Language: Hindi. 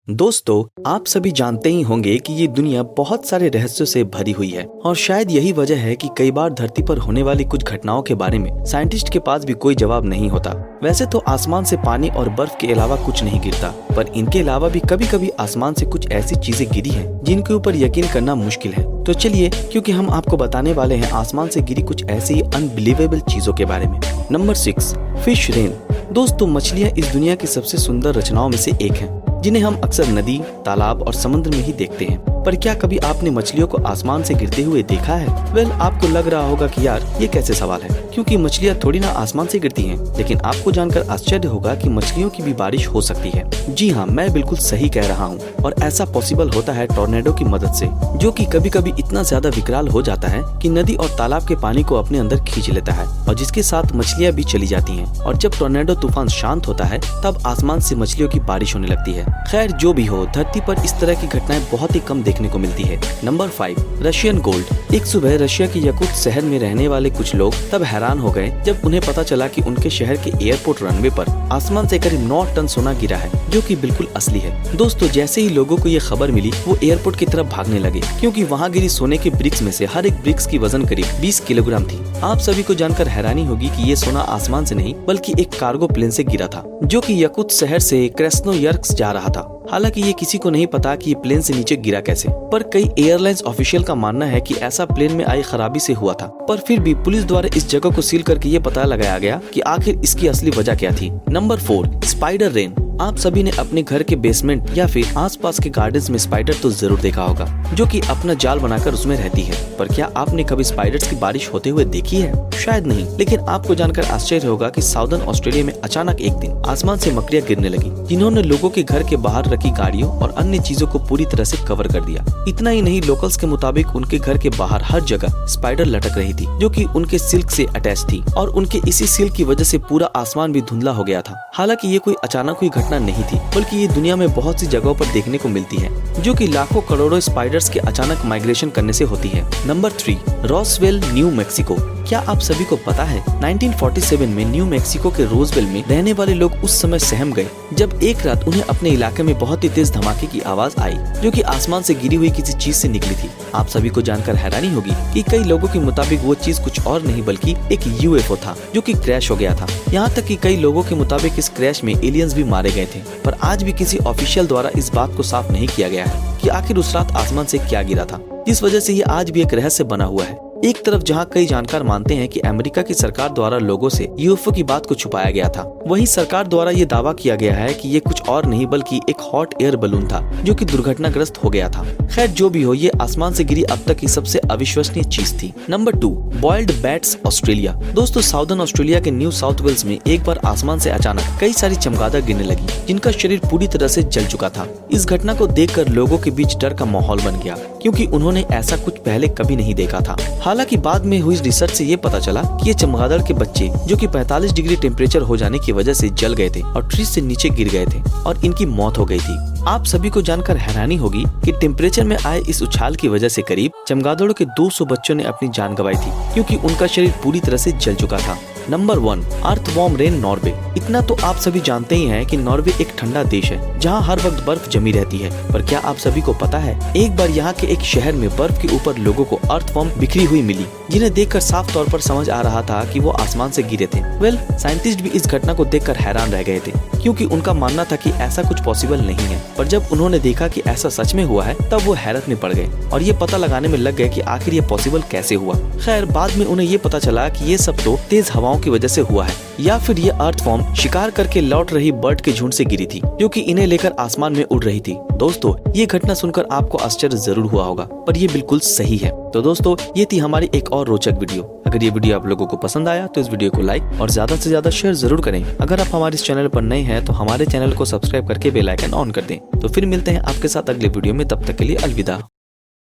दोस्तों, आप सभी जानते ही होंगे कि ये दुनिया बहुत सारे रहस्यों से भरी हुई है और शायद यही वजह है कि कई बार धरती पर होने वाली कुछ घटनाओं के बारे में साइंटिस्ट के पास भी कोई जवाब नहीं होता। वैसे तो आसमान से पानी और बर्फ के अलावा कुछ नहीं गिरता, पर इनके अलावा भी कभी कभी आसमान से कुछ ऐसी चीजें गिरी हैं जिनके ऊपर यकीन करना मुश्किल है। तो चलिए, क्योंकि हम आपको बताने वाले हैं आसमान से गिरी कुछ ऐसी ही अनबिलीवेबल चीजों के बारे में। Number 6, fish rain. दोस्तों, मछलियाँ इस दुनिया की सबसे सुंदर रचनाओं में से एक है, जिन्हें हम अक्सर नदी, तालाब और समुद्र में ही देखते हैं। पर क्या कभी आपने मछलियों को आसमान से गिरते हुए देखा है? वेल, आपको लग रहा होगा कि यार ये कैसे सवाल है, क्योंकि मछलियाँ थोड़ी ना आसमान से गिरती हैं। लेकिन आपको जानकर आश्चर्य होगा कि मछलियों की भी बारिश हो सकती है। जी हाँ, मैं बिल्कुल सही कह रहा हूँ, और ऐसा पॉसिबल होता है टॉर्नेडो की मदद से, जो कि कभी कभी इतना ज्यादा विकराल हो जाता है कि नदी और तालाब के पानी को अपने अंदर खींच लेता है, और जिसके साथ मछलियाँ भी चली जाती हैं। और जब टॉर्नेडो तूफान शांत होता है, तब आसमान से मछलियों की बारिश होने लगती है। खैर, जो भी हो, धरती पर इस तरह की घटनाएं बहुत ही कम देखने को मिलती है। Number 5, Russian gold. एक सुबह रशिया के याकुत्स्क शहर में रहने वाले कुछ लोग तब हैरान हो गए जब उन्हें पता चला कि उनके शहर के एयरपोर्ट रनवे पर आसमान से करीब 9 टन सोना गिरा है, जो कि बिल्कुल असली है। दोस्तों, जैसे ही लोगों को ये खबर मिली, वो एयरपोर्ट की तरफ भागने लगे, क्योंकि वहाँ गिरी सोने के ब्रिक्स में से हर एक ब्रिक्स की वजन करीब 20 किलोग्राम थी। आप सभी को जानकर हैरानी होगी कि ये सोना आसमान से नहीं, बल्कि एक कार्गो प्लेन से गिरा था, जो कि याकुत्स्क शहर से क्रेस्नोयर्स्क जा रहा था। हालांकि ये किसी को नहीं पता कि ये प्लेन से नीचे गिरा कैसे, पर कई एयरलाइंस ऑफिशियल का मानना है कि ऐसा प्लेन में आई खराबी से हुआ था। पर फिर भी पुलिस द्वारा इस जगह को सील करके ये पता लगाया गया कि आखिर इसकी असली वजह क्या थी। Number 4, spider rain. आप सभी ने अपने घर के बेसमेंट या फिर आसपास के गार्डन्स में स्पाइडर तो जरूर देखा होगा, जो कि अपना जाल बनाकर उसमें रहती है। पर क्या आपने कभी स्पाइडर्स की बारिश होते हुए देखी है? शायद नहीं, लेकिन आपको जानकर आश्चर्य होगा कि साउदर्न ऑस्ट्रेलिया में अचानक एक दिन आसमान से मकड़ियाँ गिरने लगी, जिन्होंने लोगों के घर के बाहर रखी गाड़ियों और अन्य चीजों को पूरी तरह से कवर कर दिया। इतना ही नहीं, लोकल्स के मुताबिक उनके घर के बाहर हर जगह स्पाइडर लटक रही थी, जो कि उनके सिल्क से अटैच थी, और उनके इसी सिल्क की वजह से पूरा आसमान भी धुंधला हो गया था। हालांकि ये कोई अचानक हुई घटना नहीं थी, बल्कि ये दुनिया में बहुत सी जगहों पर देखने को मिलती है, जो कि लाखों करोड़ों स्पाइडर्स के अचानक माइग्रेशन करने से होती है। Number 3, Roswell, New Mexico. क्या आप सभी को पता है 1947 में न्यू मैक्सिको के रोजवेल में रहने वाले लोग उस समय सहम गए जब एक रात उन्हें अपने इलाके में बहुत ही तेज धमाके की आवाज आई, जो कि आसमान से गिरी हुई किसी चीज से निकली थी। आप सभी को जानकर हैरानी होगी कि कई लोगों के मुताबिक वो चीज कुछ और नहीं बल्कि एक यूएफओ था, जो कि क्रैश हो गया था। यहाँ तक कि कई लोगों के मुताबिक इस क्रैश में एलियंस भी मारे गए थे, पर आज भी किसी ऑफिशियल द्वारा इस बात को साफ नहीं किया गया है कि आखिर उस रात आसमान से क्या गिरा था, जिस वजह से ये आज भी एक रहस्य बना हुआ है। एक तरफ जहां कई जानकार मानते हैं कि अमेरिका की सरकार द्वारा लोगों से यूएफओ की बात को छुपाया गया था, वहीं सरकार द्वारा ये दावा किया गया है कि ये कुछ और नहीं बल्कि एक हॉट एयर बलून था, जो कि दुर्घटनाग्रस्त हो गया था। खैर, जो भी हो, ये आसमान से गिरी अब तक की सबसे अविश्वसनीय चीज थी। Number 2, boiled bats, Australia. दोस्तों, साउदर्न ऑस्ट्रेलिया के न्यू साउथ वेल्स में एक बार आसमान से अचानक कई सारी चमगादड़ गिरने लगी, जिनका शरीर पूरी तरह से जल चुका था। इस घटना को देखकर लोगों के बीच डर का माहौल बन गया, क्योंकि उन्होंने ऐसा कुछ पहले कभी नहीं देखा था। हालांकि बाद में हुई रिसर्च से ये पता चला कि ये चमगादड़ के बच्चे, जो कि 45 डिग्री टेम्परेचर हो जाने की वजह से जल गए थे और ट्री से नीचे गिर गए थे, और इनकी मौत हो गई थी। आप सभी को जानकर हैरानी होगी कि टेम्परेचर में आए इस उछाल की वजह से करीब चमगादड़ों के 200 बच्चों ने अपनी जान गंवाई थी, क्योंकि उनका शरीर पूरी तरह से जल चुका था। Number 1, earthworm rain, Norway. इतना तो आप सभी जानते ही हैं कि नॉर्वे एक ठंडा देश है, जहां हर वक्त बर्फ जमी रहती है। पर क्या आप सभी को पता है, एक बार यहाँ के एक शहर में बर्फ के ऊपर लोगों को अर्थवॉर्म बिखरी हुई मिली, जिन्हें देखकर साफ तौर पर समझ आ रहा था कि वो आसमान से गिरे थे। वेल, साइंटिस्ट भी इस घटना को देखकर हैरान रह गए थे, क्योंकि उनका मानना था कि ऐसा कुछ पॉसिबल नहीं है। पर जब उन्होंने देखा कि ऐसा सच में हुआ है, तब वो हैरत में पड़ गए और ये पता लगाने में लग गए कि आखिर ये पॉसिबल कैसे हुआ। खैर, बाद में उन्हें ये पता चला कि ये सब तो तेज हवाओं की वजह से हुआ है, या फिर ये अर्थवॉर्म शिकार करके लौट रही बर्ड के झुंड से गिरी थी, जो कि इन्हें लेकर आसमान में उड़ रही थी। दोस्तों, ये घटना सुनकर आपको आश्चर्य जरूर हुआ होगा, पर ये बिल्कुल सही है। तो दोस्तों, ये थी हमारी एक और रोचक वीडियो। अगर ये वीडियो आप लोगों को पसंद आया तो इस वीडियो को लाइक और ज्यादा से ज्यादा शेयर जरूर करें। अगर आप हमारे इस चैनल पर नए हैं तो हमारे चैनल को सब्सक्राइब करके बेल आइकन ऑन कर दें। तो फिर मिलते हैं आपके साथ अगले वीडियो में, तब तक के लिए अलविदा।